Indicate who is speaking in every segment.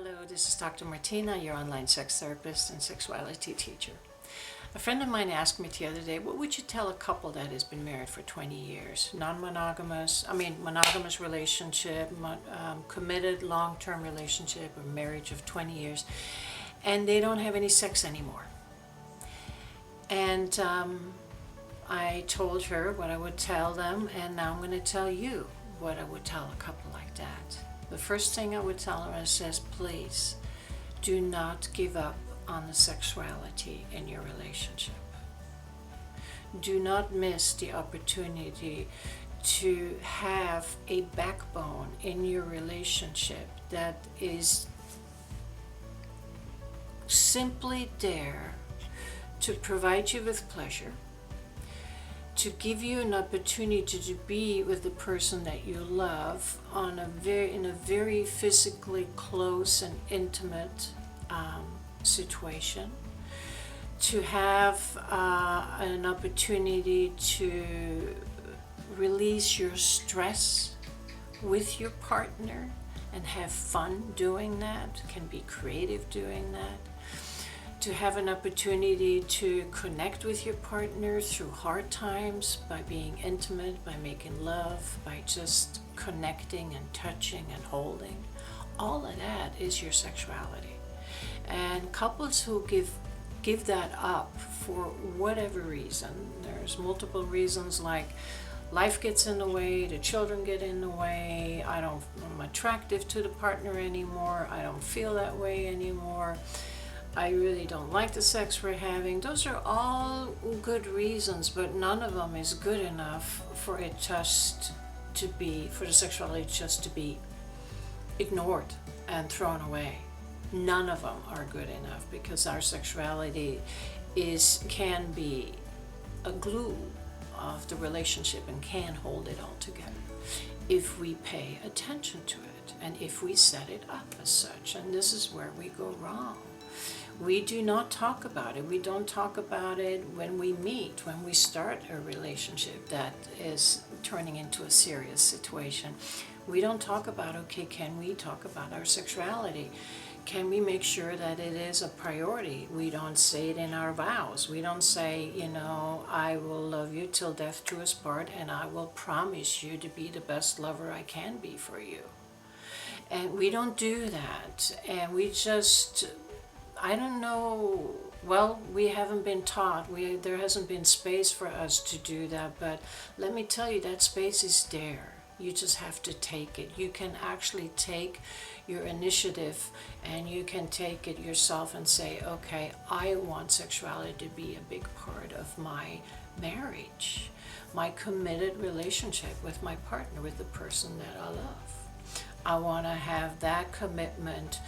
Speaker 1: Hello, this is Dr. Martina, your online sex therapist and sexuality teacher. A friend of mine asked me the other day, what would you tell a couple that has been married for 20 years? Monogamous relationship, committed long-term relationship or marriage of 20 years, and they don't have any sex anymore. And I told her what I would tell them, and now I'm going to tell you what I would tell a couple like that. The first thing I would tell her is, please do not give up on the sexuality in your relationship. Do not miss the opportunity to have a backbone in your relationship that is simply there to provide you with pleasure, to give you an opportunity to be with the person that you love in a very physically close and intimate situation, to have an opportunity to release your stress with your partner and have fun doing that, can be creative doing that, to have an opportunity to connect with your partner through hard times by being intimate, by making love, by just connecting and touching and holding. All of that is your sexuality. And couples who give that up for whatever reason, there's multiple reasons, like life gets in the way, the children get in the way, I'm attractive to the partner anymore, I don't feel that way anymore, I really don't like the sex we're having. Those are all good reasons, but none of them is good enough for the sexuality just to be ignored and thrown away. None of them are good enough, because our sexuality can be a glue of the relationship and can hold it all together if we pay attention to it and if we set it up as such. And this is where we go wrong. We do not talk about it. We don't talk about it when we meet, when we start a relationship that is turning into a serious situation. We don't talk about, okay, can we talk about our sexuality? Can we make sure that it is a priority? We don't say it in our vows. We don't say, I will love you till death do us part, and I will promise you to be the best lover I can be for you. And we don't do that. And we just, I don't know, well, we haven't been taught. There hasn't been space for us to do that, but let me tell you, that space is there. You just have to take it. You can actually take your initiative and you can take it yourself and say, okay, I want sexuality to be a big part of my marriage, my committed relationship with my partner, with the person that I love. I want to have that commitment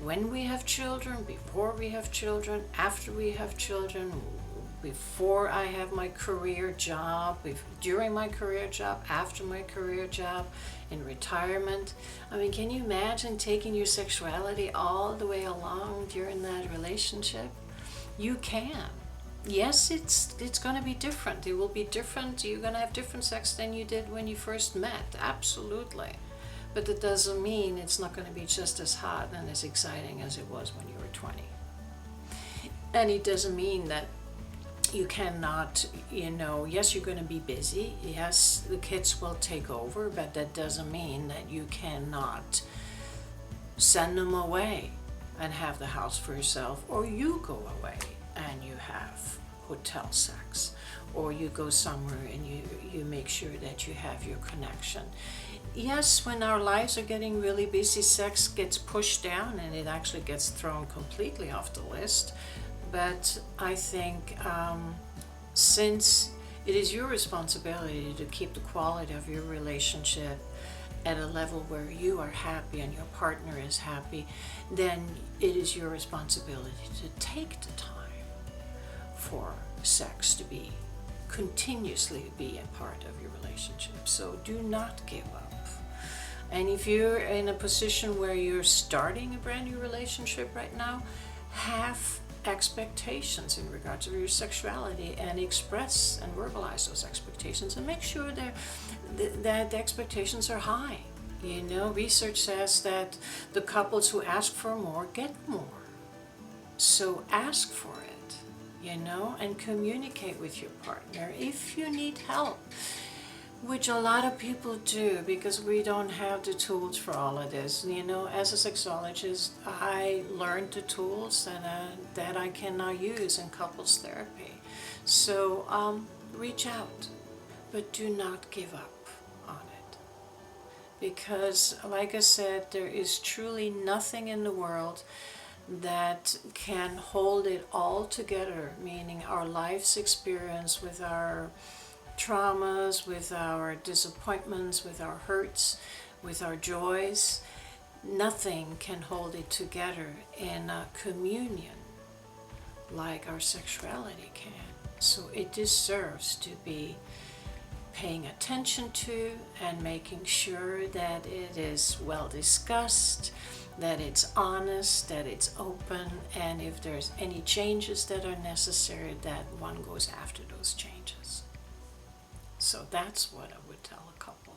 Speaker 1: when we have children, before we have children, after we have children, before I have my career job, during my career job, after my career job, in retirement. Can you imagine taking your sexuality all the way along during that relationship? You can. Yes, it's going to be different. It will be different. You're going to have different sex than you did when you first met. Absolutely. But that doesn't mean it's not going to be just as hot and as exciting as it was when you were 20. And it doesn't mean that you cannot, yes, you're going to be busy. Yes, the kids will take over, but that doesn't mean that you cannot send them away and have the house for yourself, or you go away and you have hotel sex, or you go somewhere and you make sure that you have your connection. Yes, when our lives are getting really busy, sex gets pushed down and it actually gets thrown completely off the list. But I think since it is your responsibility to keep the quality of your relationship at a level where you are happy and your partner is happy, then it is your responsibility to take the time for sex to continuously be a part of your relationship. So do not give up. And if you're in a position where you're starting a brand new relationship right now, have expectations in regards to your sexuality and express and verbalize those expectations and make sure that the expectations are high. You know, research says that the couples who ask for more get more. So ask for it, you know, and communicate with your partner if you need help, which a lot of people do because we don't have the tools for all of this. You know, as a sexologist, I learned the tools that I can now use in couples therapy. So reach out, but do not give up on it. Because, like I said, there is truly nothing in the world that can hold it all together, meaning our life's experience with our traumas, with our disappointments, with our hurts, with our joys. Nothing can hold it together in a communion like our sexuality can. So it deserves to be paying attention to and making sure that it is well discussed, that it's honest, that it's open, and if there's any changes that are necessary, that one goes after those changes. So that's what I would tell a couple.